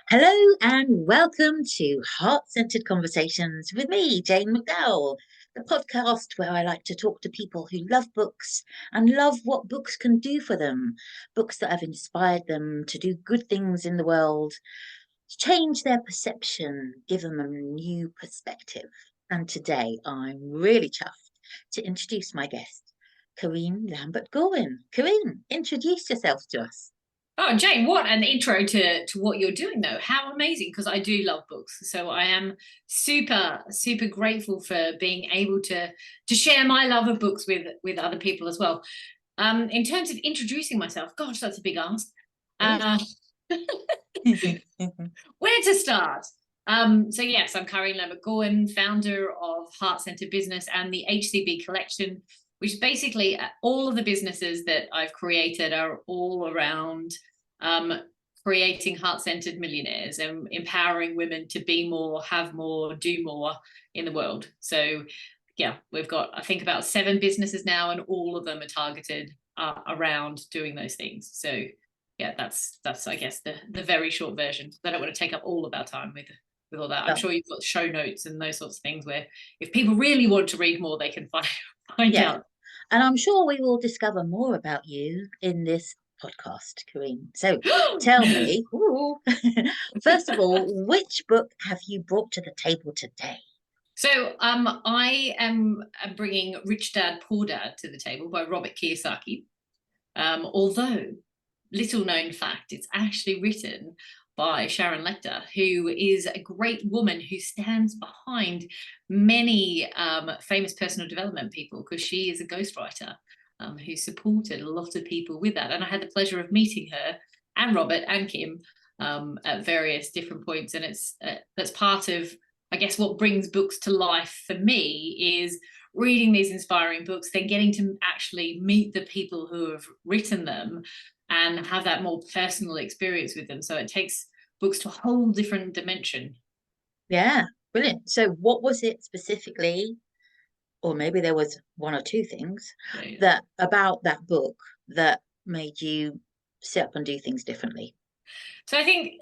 Hello and welcome to Heart-Centered Conversations with me, Jane McDowell, the podcast where I like to talk to people who love books and love what books can do for them, books that have inspired them to do good things in the world, change their perception, give them a new perspective. And today I'm really chuffed to introduce my guest, Karene Lambert-Gorwyn. Karene, introduce yourself to us. Oh, Jane, what an intro to what you're doing, though. How amazing, because I do love books. So I am super, super grateful for being able to share my love of books with other people as well. In terms of introducing myself, gosh, that's a big ask. Where to start? So yes, I'm Karene Lambert-Gorwyn, founder of Heart Centered Business and the HCB Collection, which basically all of the businesses that I've created are all around creating heart-centered millionaires and empowering women to be more, have more, do more in the world. So yeah, we've got, I think, about 7 businesses now, and all of them are targeted around doing those things. So yeah, that's I guess the very short version. I don't want to take up all of our time with all that. I'm sure you've got show notes and those sorts of things where if people really want to read more, they can find out. And I'm sure we will discover more about you in this podcast, Karene. So tell me, first of all, which book have you brought to the table today? So I am bringing Rich Dad, Poor Dad to the table by Robert Kiyosaki. Although, little known fact, it's actually written by Sharon Lechter, who is a great woman who stands behind many famous personal development people, because she is a ghostwriter who supported a lot of people with that. And I had the pleasure of meeting her and Robert and Kim at various different points. And that's part of, I guess, what brings books to life for me is reading these inspiring books, then getting to actually meet the people who have written them and have that more personal experience with them. So it takes books to a whole different dimension. Yeah, brilliant. So what was it specifically, or maybe there was one or two things that about that book that made you sit up and do things differently? So I think,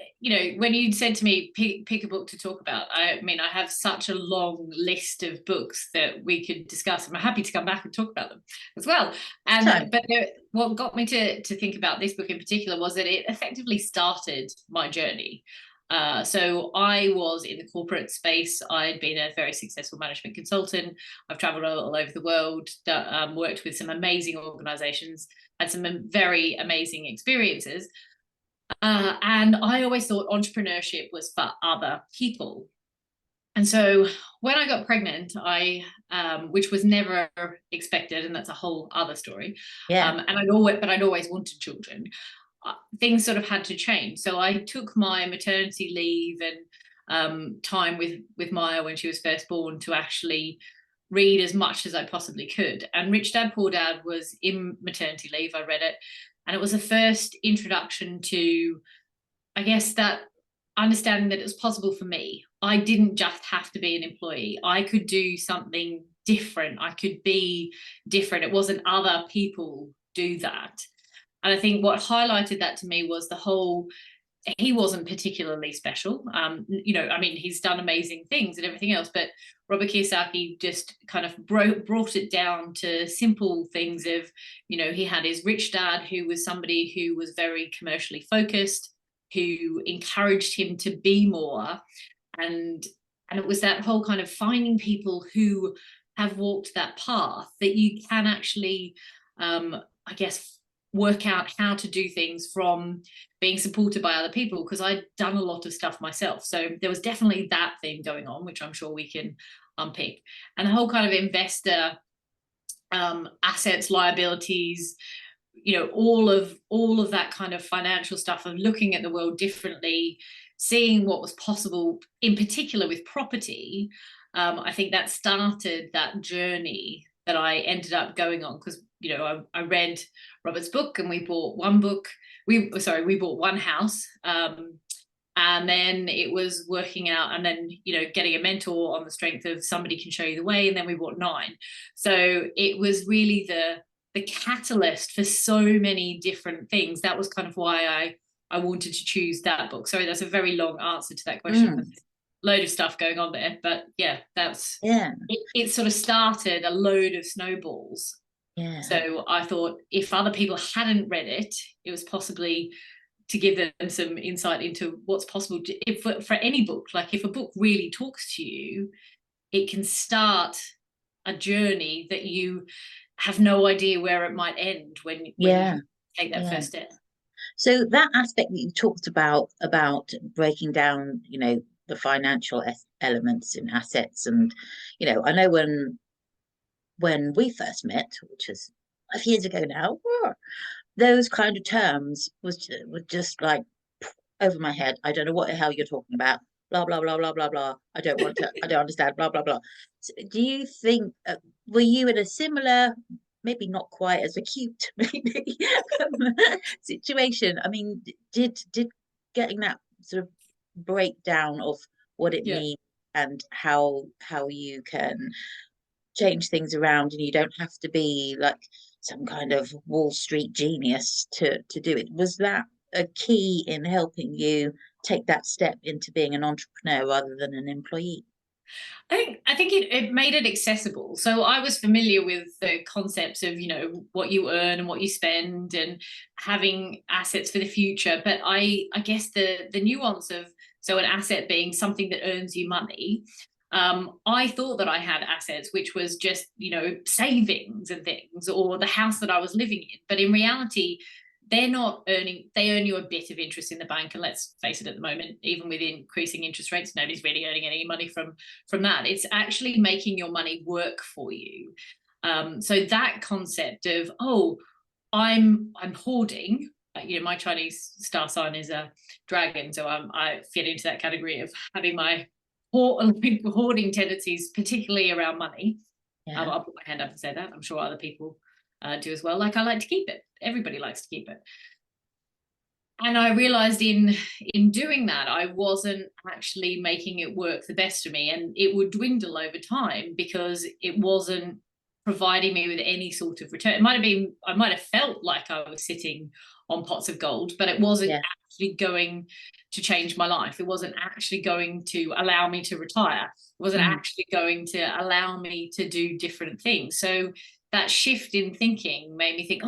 when you said to me, pick a book to talk about, I mean, I have such a long list of books that we could discuss. I'm happy to come back and talk about them as well. But what got me to think about this book in particular was that it effectively started my journey. So I was in the corporate space. I'd been a very successful management consultant. I've traveled all over the world, worked with some amazing organizations, had some very amazing experiences. And I always thought entrepreneurship was for other people. And so when I got pregnant, which was never expected, and that's a whole other story. Yeah. And I'd always wanted children. Things sort of had to change. So I took my maternity leave and time with Maya when she was first born to actually read as much as I possibly could. And Rich Dad, Poor Dad was in maternity leave. I read it. And it was the first introduction to, I guess, that understanding that it was possible for me. I didn't just have to be an employee. I could do something different. I could be different. It wasn't other people do that. And I think what highlighted that to me was he wasn't particularly special. I mean, he's done amazing things and everything else, but Robert Kiyosaki just kind of brought it down to simple things of, he had his rich dad, who was somebody who was very commercially focused, who encouraged him to be more. And it was that whole kind of finding people who have walked that path that you can actually, I guess, work out how to do things from being supported by other people, because I'd done a lot of stuff myself. So there was definitely that thing going on, which I'm sure we can unpick. And the whole kind of investor assets, liabilities, all of that kind of financial stuff, of looking at the world differently, seeing what was possible, in particular with property. I think that started that journey that I ended up going on, because I read Robert's book, and we bought one book. We bought one house, and then it was working out, and then getting a mentor on the strength of somebody can show you the way, and then we bought 9. So it was really the catalyst for so many different things. That was kind of why I I wanted to choose that book? Sorry, that's a very long answer to that question. There's a load of stuff going on there, but yeah, that's it sort of started a load of snowballs. Yeah. So I thought if other people hadn't read it, it was possibly to give them some insight into what's possible if for any book. Like if a book really talks to you, it can start a journey that you have no idea where it might end when you take that first step. So that aspect that you talked about breaking down, the financial elements in assets, and I know when we first met, which is 5 years ago now, those kind of terms were just like over my head. I don't know what the hell you're talking about. Blah blah blah blah blah blah. I don't understand. Blah blah blah. So do you think were you in a similar, maybe not quite as acute, maybe situation? I mean, did getting that sort of breakdown of what it means and how you can change things around, and you don't have to be like some kind of Wall Street genius to do it. Was that a key in helping you take that step into being an entrepreneur rather than an employee? I think it made it accessible. So I was familiar with the concepts of, what you earn and what you spend and having assets for the future. But I guess the nuance of, so an asset being something that earns you money. I thought that I had assets, which was just, savings and things, or the house that I was living in. But in reality, they're not earning, they earn you a bit of interest in the bank. And let's face it, at the moment, even with increasing interest rates, nobody's really earning any money from that. It's actually making your money work for you. So that concept of, I'm hoarding, my Chinese star sign is a dragon. So I fit into that category of having my hoarding tendencies, particularly around money. I'll put my hand up and say that. I'm sure other people do as well. Like I like to keep it. Everybody likes to keep it. And I realized in doing that, I wasn't actually making it work the best for me, and it would dwindle over time because it wasn't providing me with any sort of return. It might have been, I might have felt like I was sitting on pots of gold, but it wasn't actually going to change my life. It wasn't actually going to allow me to retire. It wasn't actually going to allow me to do different things. So that shift in thinking made me think,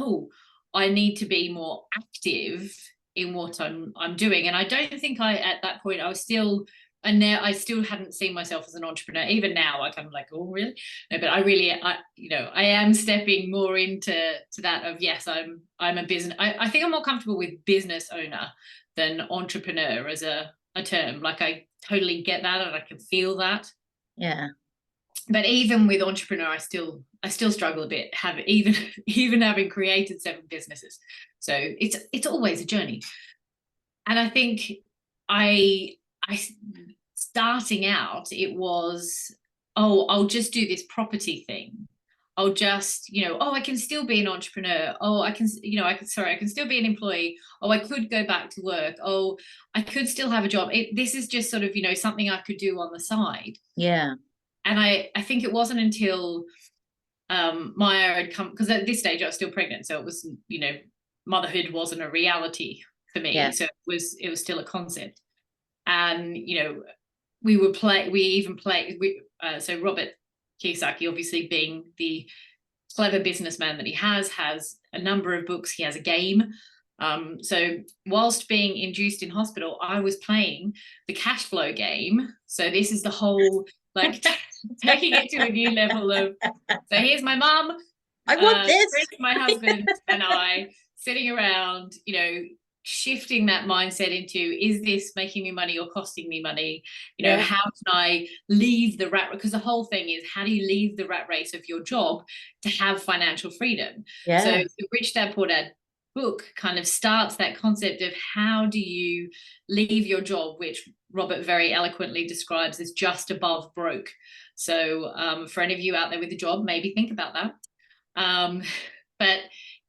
I need to be more active in what I'm doing. And I don't think at that point I was still, and now I still hadn't seen myself as an entrepreneur. Even now I kind of like, oh really? No, but I am stepping more into that of, yes, I'm a business. I think I'm more comfortable with business owner than entrepreneur as a term. Like I totally get that and I can feel that. Yeah. But even with entrepreneur, I still struggle a bit, even having created 7 businesses. So it's always a journey. And I think I starting out, it was, I'll just do this property thing. I'll just, I can still be an entrepreneur. I can still be an employee. I could go back to work. I could still have a job. This is just sort of, something I could do on the side. Yeah. And I think it wasn't until Maya had come, because at this stage I was still pregnant, so it was, motherhood wasn't a reality for me. Yeah. So it was still a concept. And so Robert Kiyosaki, obviously being the clever businessman that he has a number of books. He has a game. So whilst being induced in hospital, I was playing the cashflow game. So this is the whole like taking it to a new level of, so here's my mum, I want this. Chris, my husband, and I sitting around, shifting that mindset into, is this making me money or costing me money? How can I leave the rat? Because the whole thing is, how do you leave the rat race of your job to have financial freedom? Yeah. So the Rich Dad Poor Dad book kind of starts that concept of how do you leave your job, which Robert very eloquently describes as just above broke. So for any of you out there with a job, maybe think about that. But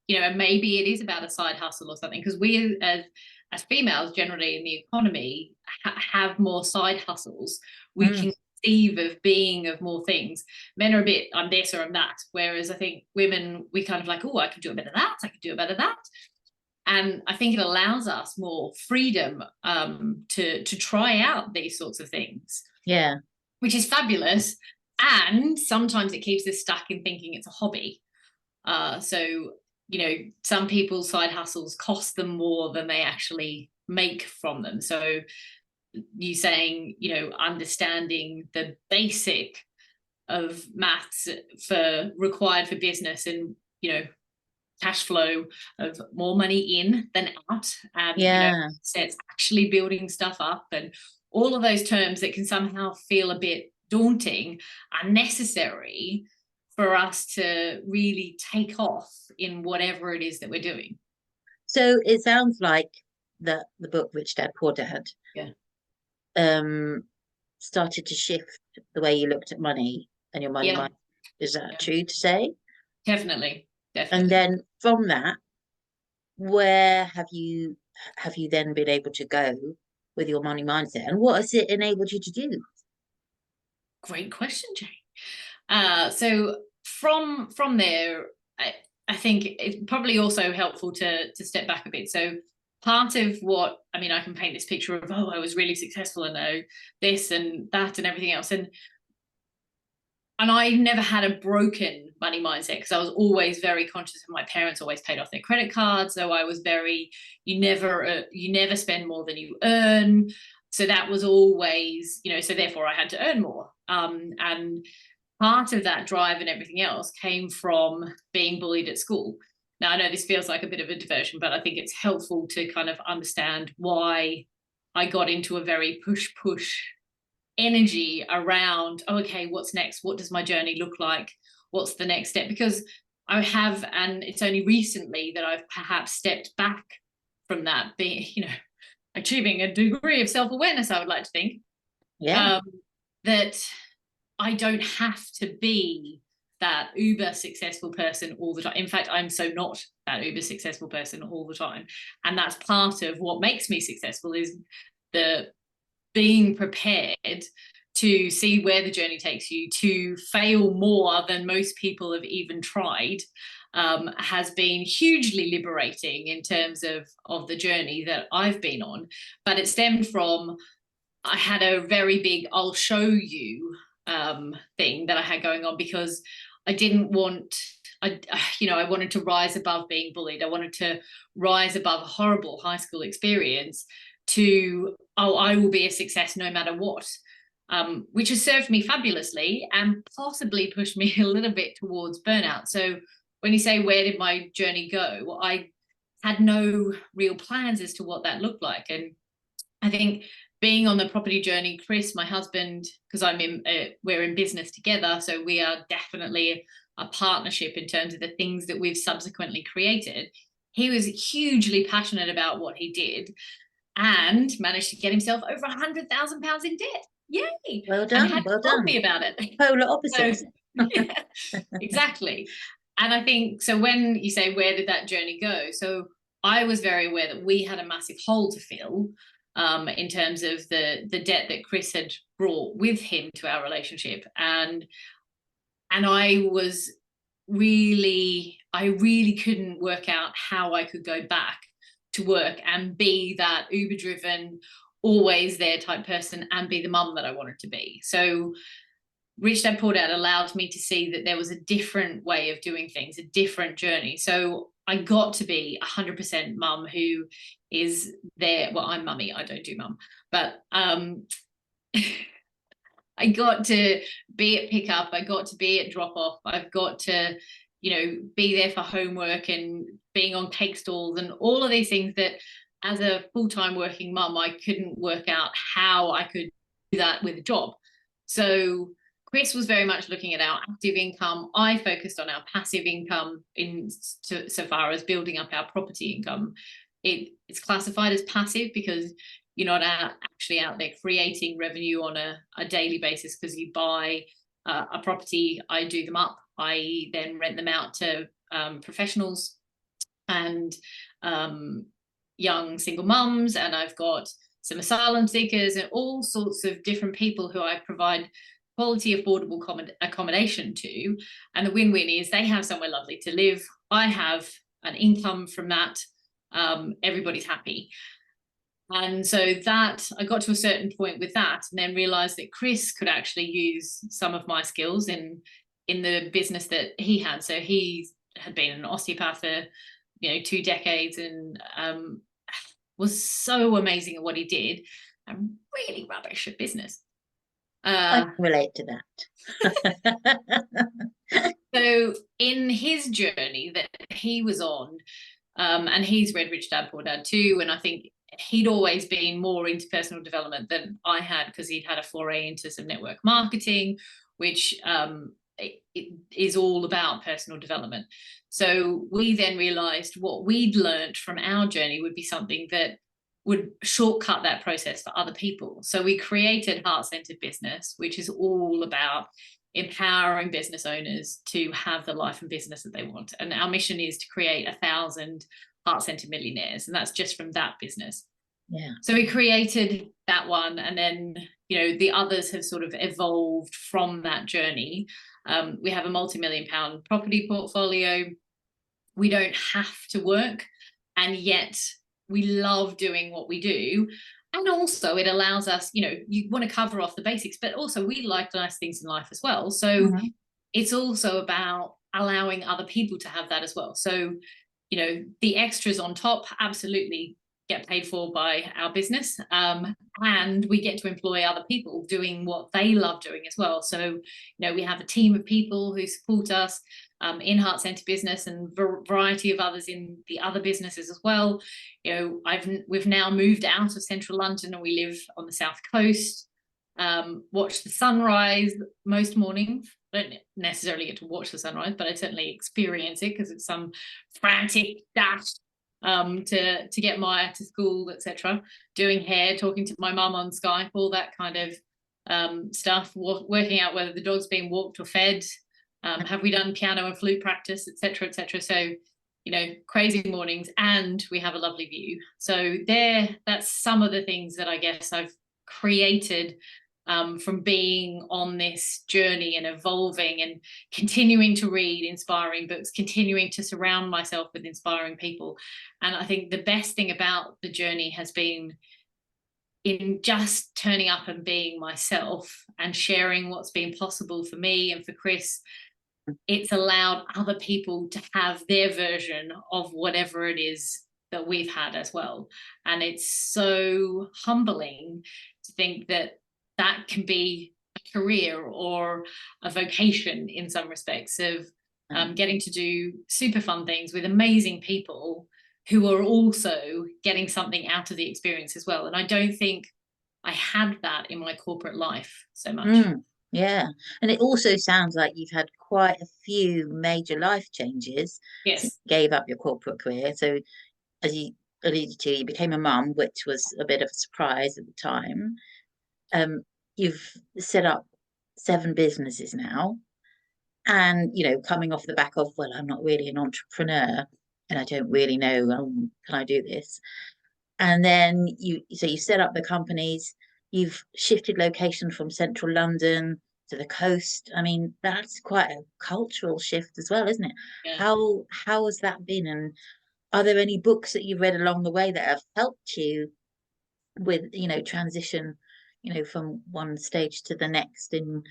maybe it is about a side hustle or something, because we as females generally in the economy have more side hustles. We can conceive of being of more things. Men are a bit, I'm this or I'm that, whereas I think women, we kind of like, I could do a bit of that, I could do a bit of that. And I think it allows us more freedom to try out these sorts of things. Yeah. Which is fabulous. And sometimes it keeps us stuck in thinking it's a hobby. So, some people's side hustles cost them more than they actually make from them. So you saying, understanding the basic of maths required for business, and, cash flow of more money in than out, and so it's actually building stuff up, and all of those terms that can somehow feel a bit daunting are necessary for us to really take off in whatever it is that we're doing. So it sounds like the book Rich Dad Poor Dad started to shift the way you looked at money and your money mind. Is that true to say? Definitely. And then from that, where have you then been able to go with your money mindset, and what has it enabled you to do? Great question, Jane. So from there, I think it's probably also helpful to step back a bit. So part of what, I can paint this picture of, I was really successful and this and that and everything else. And I never had a broken money mindset, because I was always very conscious of my parents always paid off their credit cards. So I was very, you never spend more than you earn. So that was always, so therefore I had to earn more. And part of that drive and everything else came from being bullied at school. Now, I know this feels like a bit of a diversion, but I think it's helpful to kind of understand why I got into a very push energy around, okay, what's next? What does my journey look like? What's the next step? Because I have, and it's only recently that I've perhaps stepped back from that, being, achieving a degree of self-awareness, I would like to think. That I don't have to be that uber successful person all the time. In fact, I'm so not that uber successful person all the time. And that's part of what makes me successful, is the being prepared to see where the journey takes you, to fail more than most people have even tried, has been hugely liberating in terms of the journey that I've been on. But it stemmed from, I had a very big I'll show you thing that I had going on, because I didn't want, I wanted to rise above being bullied. I wanted to rise above a horrible high school experience to, I will be a success no matter what, which has served me fabulously and possibly pushed me a little bit towards burnout. So when you say, where did my journey go? I had no real plans as to what that looked like. And I think being on the property journey, Chris, my husband, because we're in business together, so we are definitely a partnership in terms of the things that we've subsequently created. He was hugely passionate about what he did and managed to get himself over £100,000 in debt. Yay! Well done. And well told done. me about it. Polar opposites. So, yeah, exactly. And I think, so when you say, where did that journey go? So I was very aware that we had a massive hole to fill, in terms of the debt that Chris had brought with him to our relationship. And I was really couldn't work out how I could go back to work and be that uber driven, always there type person, and be the mum that I wanted to be. So Rich Dad Poor Dad allowed me to see that there was a different way of doing things, a different journey. So I got to be 100% mum who is there. Well, I'm mummy, I don't do mum, but I got to be at pickup, I got to be at drop off, I've got to, be there for homework and being on cake stalls and all of these things that as a full-time working mum, I couldn't work out how I could do that with a job. So Chris was very much looking at our active income. I focused on our passive income so far as building up our property income. It's classified as passive because you're not actually out there creating revenue on a daily basis, because you buy a property, I do them up, I then rent them out to professionals and young single mums, and I've got some asylum seekers and all sorts of different people who I provide quality, affordable accommodation to. And the win-win is they have somewhere lovely to live. I have an income from that. everybody's happy. And so that I got to a certain point with that, and then realized that Chris could actually use some of my skills in the business that he had. So he had been an osteopath for 2 decades, and was so amazing at what he did, and really rubbish at business. I can relate to that. So in his journey that he was on, and he's read Rich Dad Poor Dad too, and I think he'd always been more into personal development than I had, because he'd had a foray into some network marketing, which it is all about personal development. So we then realized what we'd learned from our journey would be something that would shortcut that process for other people. So we created Heart-Centered Business, which is all about empowering business owners to have the life and business that they want. And our mission is to create 1,000 heart-centered millionaires, and that's just from that business. Yeah. So we created that one, and then the others have sort of evolved from that journey. We have a multi-million-pound property portfolio. We don't have to work, and yet we love doing what we do. And also it allows us, you want to cover off the basics, but also we like nice things in life as well. So it's also about allowing other people to have that as well. So, the extras on top absolutely get paid for by our business. And we get to employ other people doing what they love doing as well. So, we have a team of people who support us in Heart-Centered Business, and variety of others in the other businesses as well. We've now moved out of central London, and we live on the south coast. Watch the sunrise most mornings. I don't necessarily get to watch the sunrise, but I certainly experience it, because it's some frantic dash to get Maya to school, etc. Doing hair, talking to my mum on Skype, all that kind of stuff. Working out whether the dog's being walked or fed. Have we done piano and flute practice, etc., etc. So, crazy mornings, and we have a lovely view. So that's some of the things that I guess I've created from being on this journey and evolving and continuing to read inspiring books, continuing to surround myself with inspiring people. And I think the best thing about the journey has been in just turning up and being myself and sharing what's been possible for me and for Chris. It's allowed other people to have their version of whatever it is that we've had as well. And it's so humbling to think that can be a career or a vocation in some respects, of getting to do super fun things with amazing people who are also getting something out of the experience as well. And I don't think I had that in my corporate life so much. Yeah. And it also sounds like you've had quite a few major life changes since you gave up your corporate career. So as you alluded to, you became a mum, which was a bit of a surprise at the time. You've set up 7 businesses now, and coming off the back of, well, I'm not really an entrepreneur and I don't really know, can I do this? And then you set up the companies. You've shifted location from central London to the coast. I mean, that's quite a cultural shift as well, isn't it? Yeah. How has that been? And are there any books that you've read along the way that have helped you with transition from one stage to the next in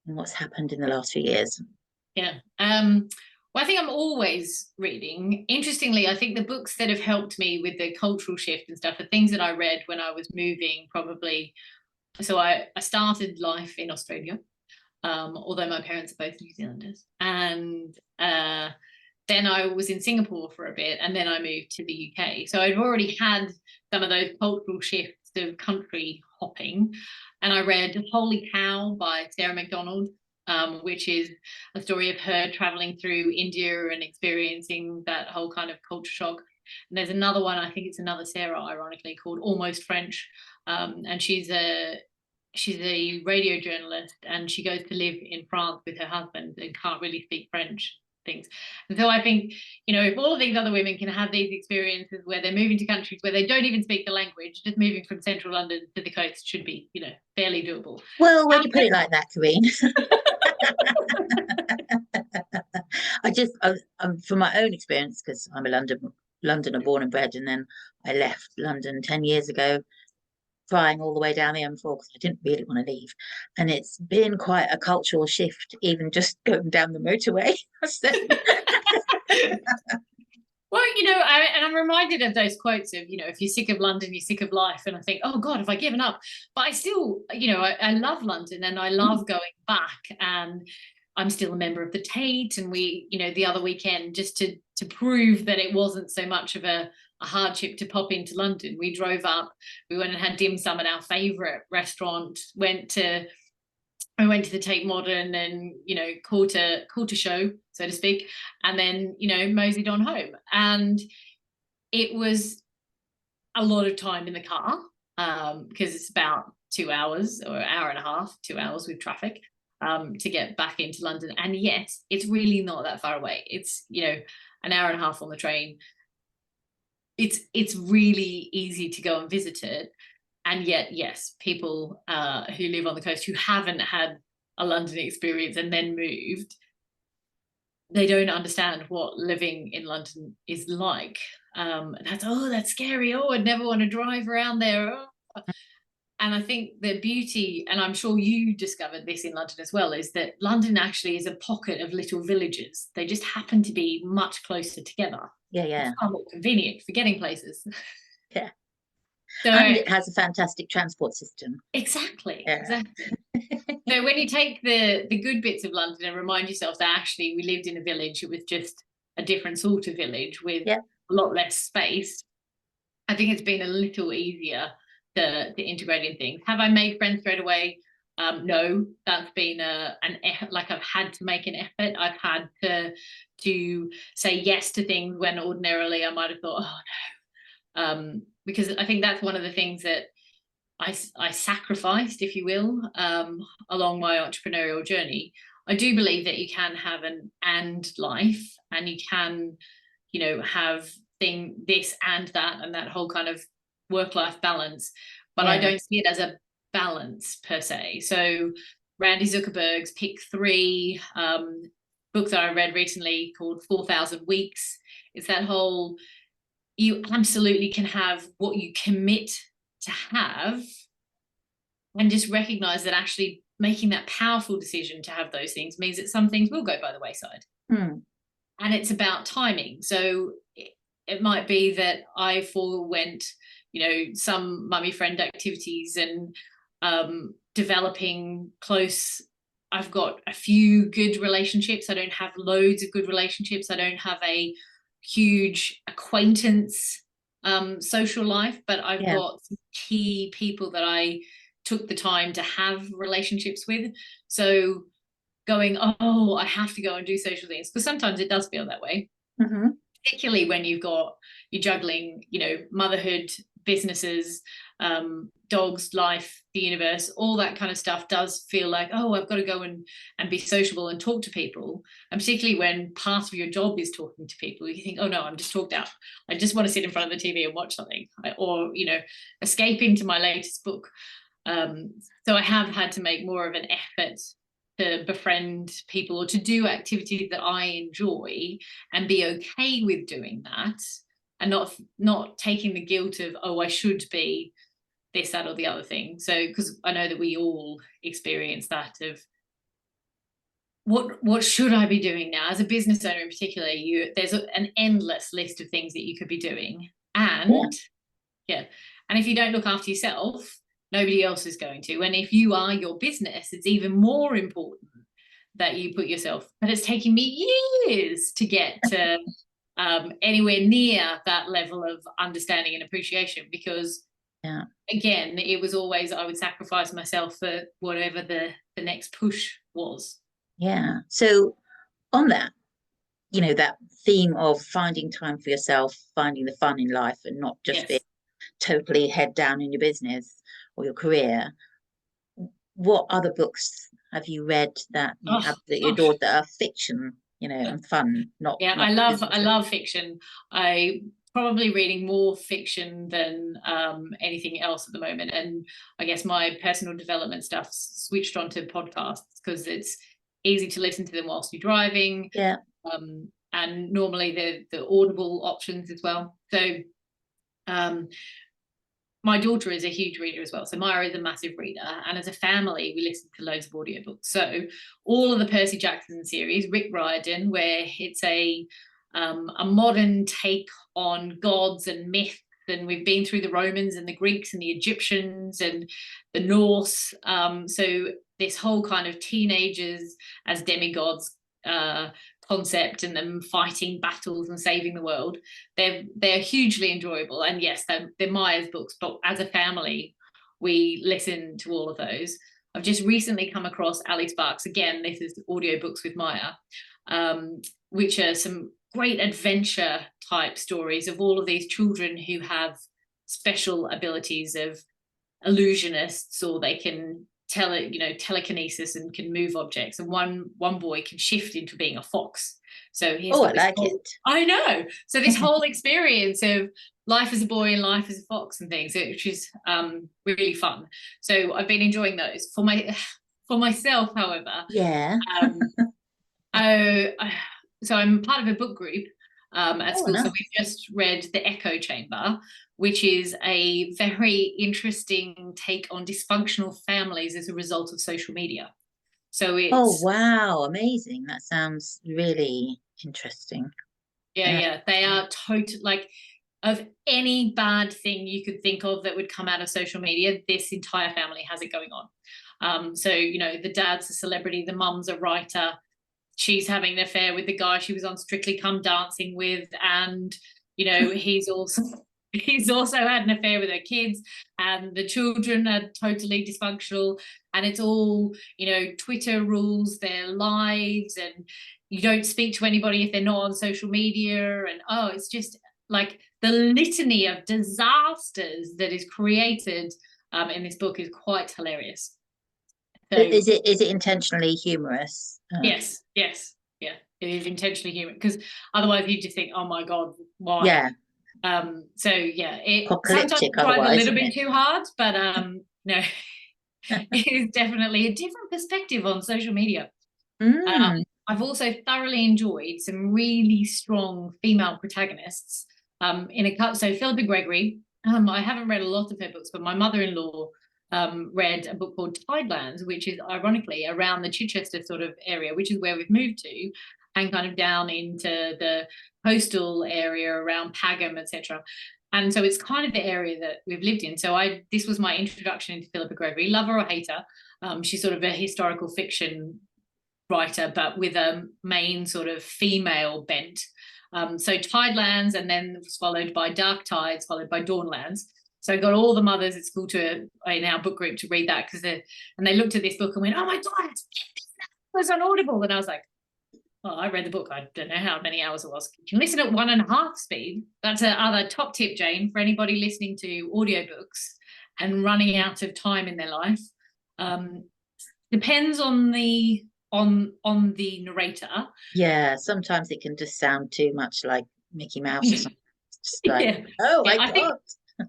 what's happened in the last few years? Yeah. Well, I think I'm always reading. Interestingly, I think the books that have helped me with the cultural shift and stuff are things that I read when I was moving, probably. So I started life in Australia, although my parents are both New Zealanders. And then I was in Singapore for a bit, and then I moved to the UK. So I'd already had some of those cultural shifts of country hopping. And I read Holy Cow by Sarah McDonald, which is a story of her traveling through India and experiencing that whole kind of culture shock. And there's another one, I think it's another Sarah, ironically, called Almost French. And she's a radio journalist, and she goes to live in France with her husband and can't really speak French things. And so I think, if all of these other women can have these experiences where they're moving to countries where they don't even speak the language, just moving from central London to the coast should be, fairly doable. Well, when you put it like that, Karene. from my own experience, because I'm a London Londoner born and bred, and then I left London 10 years ago, flying all the way down the M4 because I didn't really want to leave. And it's been quite a cultural shift, even just going down the motorway. So, well, and I'm reminded of those quotes of, if you're sick of London, you're sick of life. And I think, oh God, have I given up? But I still, I love London, and I love going back, and I'm still a member of the Tate. And we, the other weekend, just to prove that it wasn't so much of a hardship to pop into London, we drove up, we went and had dim sum at our favourite restaurant, I went to the Tate Modern and, caught a show, so to speak, and then, moseyed on home. And it was a lot of time in the car, because it's about 2 hours or an hour and a half, 2 hours with traffic, to get back into London. And yet it's really not that far away. It's, an hour and a half on the train. It's really easy to go and visit it. And yet, yes, people who live on the coast who haven't had a London experience and then moved, they don't understand what living in London is like. That's scary. Oh, I'd never want to drive around there. Oh. And I think the beauty, and I'm sure you discovered this in London as well, is that London actually is a pocket of little villages. They just happen to be much closer together. Yeah. It's far more convenient for getting places. Yeah. So, and it has a fantastic transport system. Exactly. So when you take the good bits of London and remind yourself that actually we lived in a village, it was just a different sort of village with a lot less space, I think it's been a little easier to integrate in things. Have I made friends straight away? No, that's been an effort. Like, I've had to make an effort. I've had to say yes to things when ordinarily I might have thought, oh no. Because I think that's one of the things that I sacrificed, if you will, along my entrepreneurial journey. I do believe that you can have an and life, and you can, have this and that whole kind of work-life balance. But I don't see it as a balance per se. So Randy Zuckerberg's Pick 3 book that I read recently called 4,000 Weeks. It's that whole, you absolutely can have what you commit to have, and just recognize that actually making that powerful decision to have those things means that some things will go by the wayside. And it's about timing. So it might be that I forewent, some mummy friend activities and developing close. I've got a few good relationships. I don't have loads of good relationships. I don't have a huge acquaintance social life, but I've got some key people that I took the time to have relationships with. So going, oh, I have to go and do social things, because sometimes it does feel that way, particularly when you're juggling, motherhood, businesses, dogs, life, the universe, all that kind of stuff does feel like, oh, I've got to go and be sociable and talk to people. And particularly when part of your job is talking to people, you think, oh no, I'm just talked out. I just want to sit in front of the TV and watch something, or, escape into my latest book. So I have had to make more of an effort to befriend people, or to do activities that I enjoy and be okay with doing that, and not taking the guilt of, oh, I should be this, that, or the other thing. So, because I know that we all experience that of what should I be doing now? As a business owner in particular, there's an endless list of things that you could be doing. And and if you don't look after yourself, nobody else is going to. And if you are your business, it's even more important that you put yourself. But it's taken me years to get to anywhere near that level of understanding and appreciation, because again, it was always, I would sacrifice myself for whatever the next push was. So on that, that theme of finding time for yourself, finding the fun in life, and not just being totally head down in your business or your career, what other books have you read that you absolutely adored, that are fiction, and fun? I love fiction. I probably reading more fiction than anything else at the moment, and I guess my personal development stuff switched onto podcasts because it's easy to listen to them whilst you're driving. and normally the Audible options as well. So my daughter is a huge reader as well. So Maya is a massive reader. And as a family, we listen to loads of audiobooks. So all of the Percy Jackson series, Riordan, where it's a modern take on gods and myths. And we've been through the Romans and the Greeks and the Egyptians and the Norse. So this whole kind of teenagers as demigods concept, and them fighting battles and saving the world, they're hugely enjoyable. And yes, they're Maya's books, but as a family we listen to all of those. I've just recently come across Ali Sparks, again this is audiobooks with Maya, which are some great adventure type stories of all of these children who have special abilities of illusionists, or they can telekinesis and can move objects, and one boy can shift into being a fox. So he's I like it. I know. So this whole experience of life as a boy and life as a fox and things, which is really fun. So I've been enjoying those. For myself, however, so I'm part of a book group at school. Nice. So we've just read The Echo Chamber, which is a very interesting take on dysfunctional families as a result of social media. So it's... Oh, wow. Amazing. That sounds really interesting. Yeah. They are total, like, of any bad thing you could think of that would come out of social media, this entire family has it going on. So, the dad's a celebrity, the mum's a writer, she's having an affair with the guy she was on Strictly Come Dancing with, and he's also had an affair with her kids, and the children are totally dysfunctional, and it's all Twitter rules their lives, and you don't speak to anybody if they're not on social media, and it's just like the litany of disasters that is created in this book is quite hilarious. So, is it intentionally humorous? Yes, yeah, it is intentionally humorous, because otherwise you just think, oh my god, why? So yeah, it sometimes tries a little bit too hard, but no, it is definitely a different perspective on social media. I've also thoroughly enjoyed some really strong female protagonists so Phillipa Gregory, I haven't read a lot of her books, but my mother-in-law read a book called Tideland, which is ironically around the Chichester sort of area, which is where we've moved to, and kind of down into the coastal area around Pagham, etc. And so it's kind of the area that we've lived in. So this was my introduction into Phillipa Gregory. Love her or hate her, she's sort of a historical fiction writer, but with a main sort of female bent. So Tidelands, and then was followed by Dark Tides, followed by Dawnlands. So I got all the mothers at school in our book group to read that, and they looked at this book and went, oh my god, it was on Audible. And I was like, well, I read the book, I don't know how many hours it was. You can listen at 1.5 speed. That's another top tip, Jane, for anybody listening to audiobooks and running out of time in their life. Depends on the narrator. Yeah, sometimes it can just sound too much like Mickey Mouse or something. It's just like,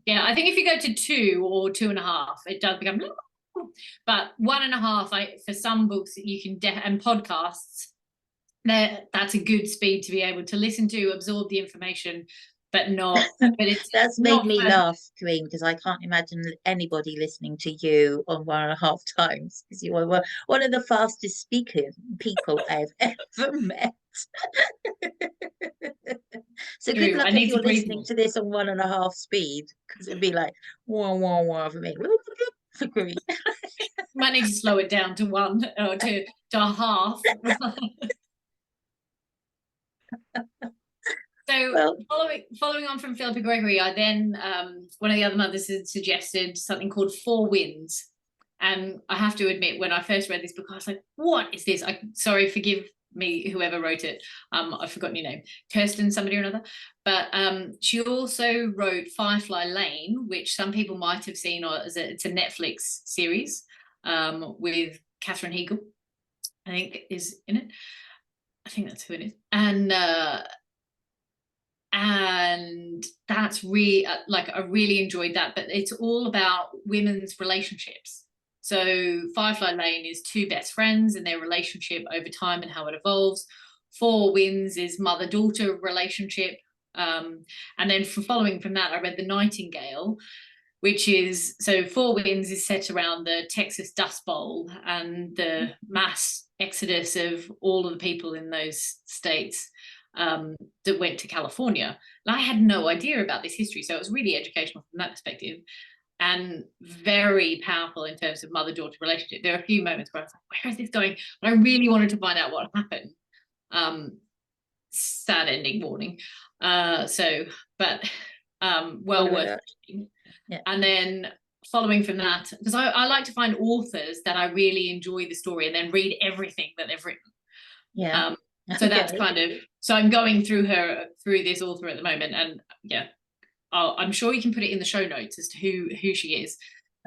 I think if you go to 2 or 2.5, it does become, but 1.5, for some books you can and podcasts, that's a good speed to be able to listen to, absorb the information, but it's that's made me laugh, Karene, because I can't imagine anybody listening to you on 1.5 times, because you are one of the fastest people I've ever met. So good luck if you're listening to this on 1.5 speed, because it'd be like wah wah wah for me. Might need to slow it down to 1 or to half. So following on from Phillipa Gregory, I then one of the other mothers had suggested something called 4 Winds, and I have to admit, when I first read this book, I was like, what is this? Sorry, forgive me, whoever wrote it. I've forgotten your name, Kirsten somebody or another. But she also wrote Firefly Lane, which some people might have seen, it's a Netflix series with Catherine Hegel, I think, is in it. I think that's who it is. And that's really I really enjoyed that, but it's all about women's relationships. So Firefly Lane is 2 best friends and their relationship over time and how it evolves. Four Winds is mother-daughter relationship. And then following from that, I read The Nightingale, which is, so Four Winds is set around the Texas Dust Bowl and the mass exodus of all of the people in those states that went to California. And I had no idea about this history, so it was really educational from that perspective, and very powerful in terms of mother-daughter relationship. There are a few moments where I was like, where is this going? But I really wanted to find out what happened. Sad ending, warning. Well worth reading. Yeah. And then following from that, because I like to find authors that I really enjoy the story and then read everything that they've written. Yeah. So that's kind of, so I'm going through this author at the moment, and yeah, I'm sure you can put it in the show notes as to who she is.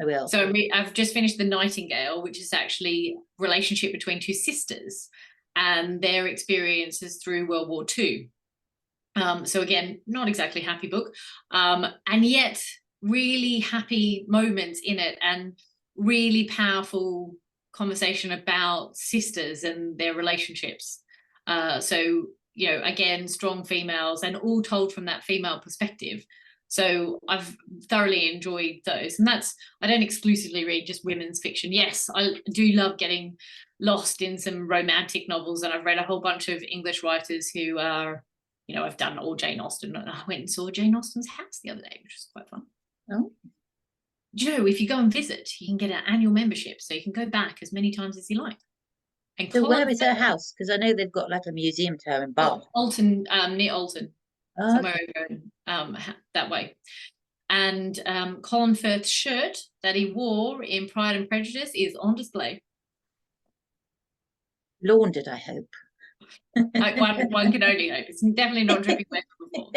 I will. So I've just finished The Nightingale, which is actually a relationship between two sisters and their experiences through World War II. So again, not exactly happy book, and yet really happy moments in it, and really powerful conversation about sisters and their relationships. So, you know, again, strong females, and all told from that female perspective. So I've thoroughly enjoyed those. And that's, I don't exclusively read just women's fiction. Yes, I do love getting lost in some romantic novels, and I've read a whole bunch of English writers who are, you know, I've done all Jane Austen, and I went and saw Jane Austen's house the other day, which was quite fun. Oh. Do you know, if you go and visit, you can get an annual membership, so you can go back as many times as you like. And so where is her house? Because I know they've got like a museum to her in Bath. Alton, near Alton, somewhere okay. over that way. And Colin Firth's shirt that he wore in Pride and Prejudice is on display. Laundered, I hope. One can only hope. It's definitely not dripping wet before.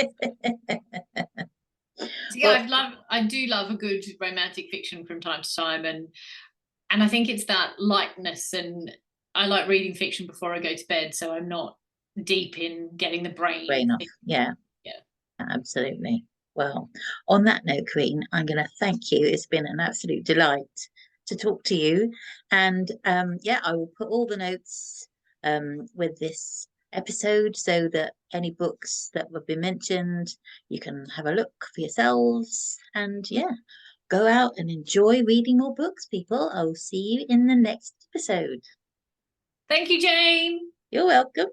So yeah, well, I do love a good romantic fiction from time to time, and I think it's that lightness, and I like reading fiction before I go to bed, so I'm not deep in getting the brain off. Yeah, absolutely. Well, on that note, Queen, I'm going to thank you. It's been an absolute delight to talk to you, and yeah, I will put all the notes with this episode, so that any books that will be mentioned, you can have a look for yourselves, and yeah, go out and enjoy reading more books, people. I'll see you in the next episode. Thank you, Jane. You're welcome.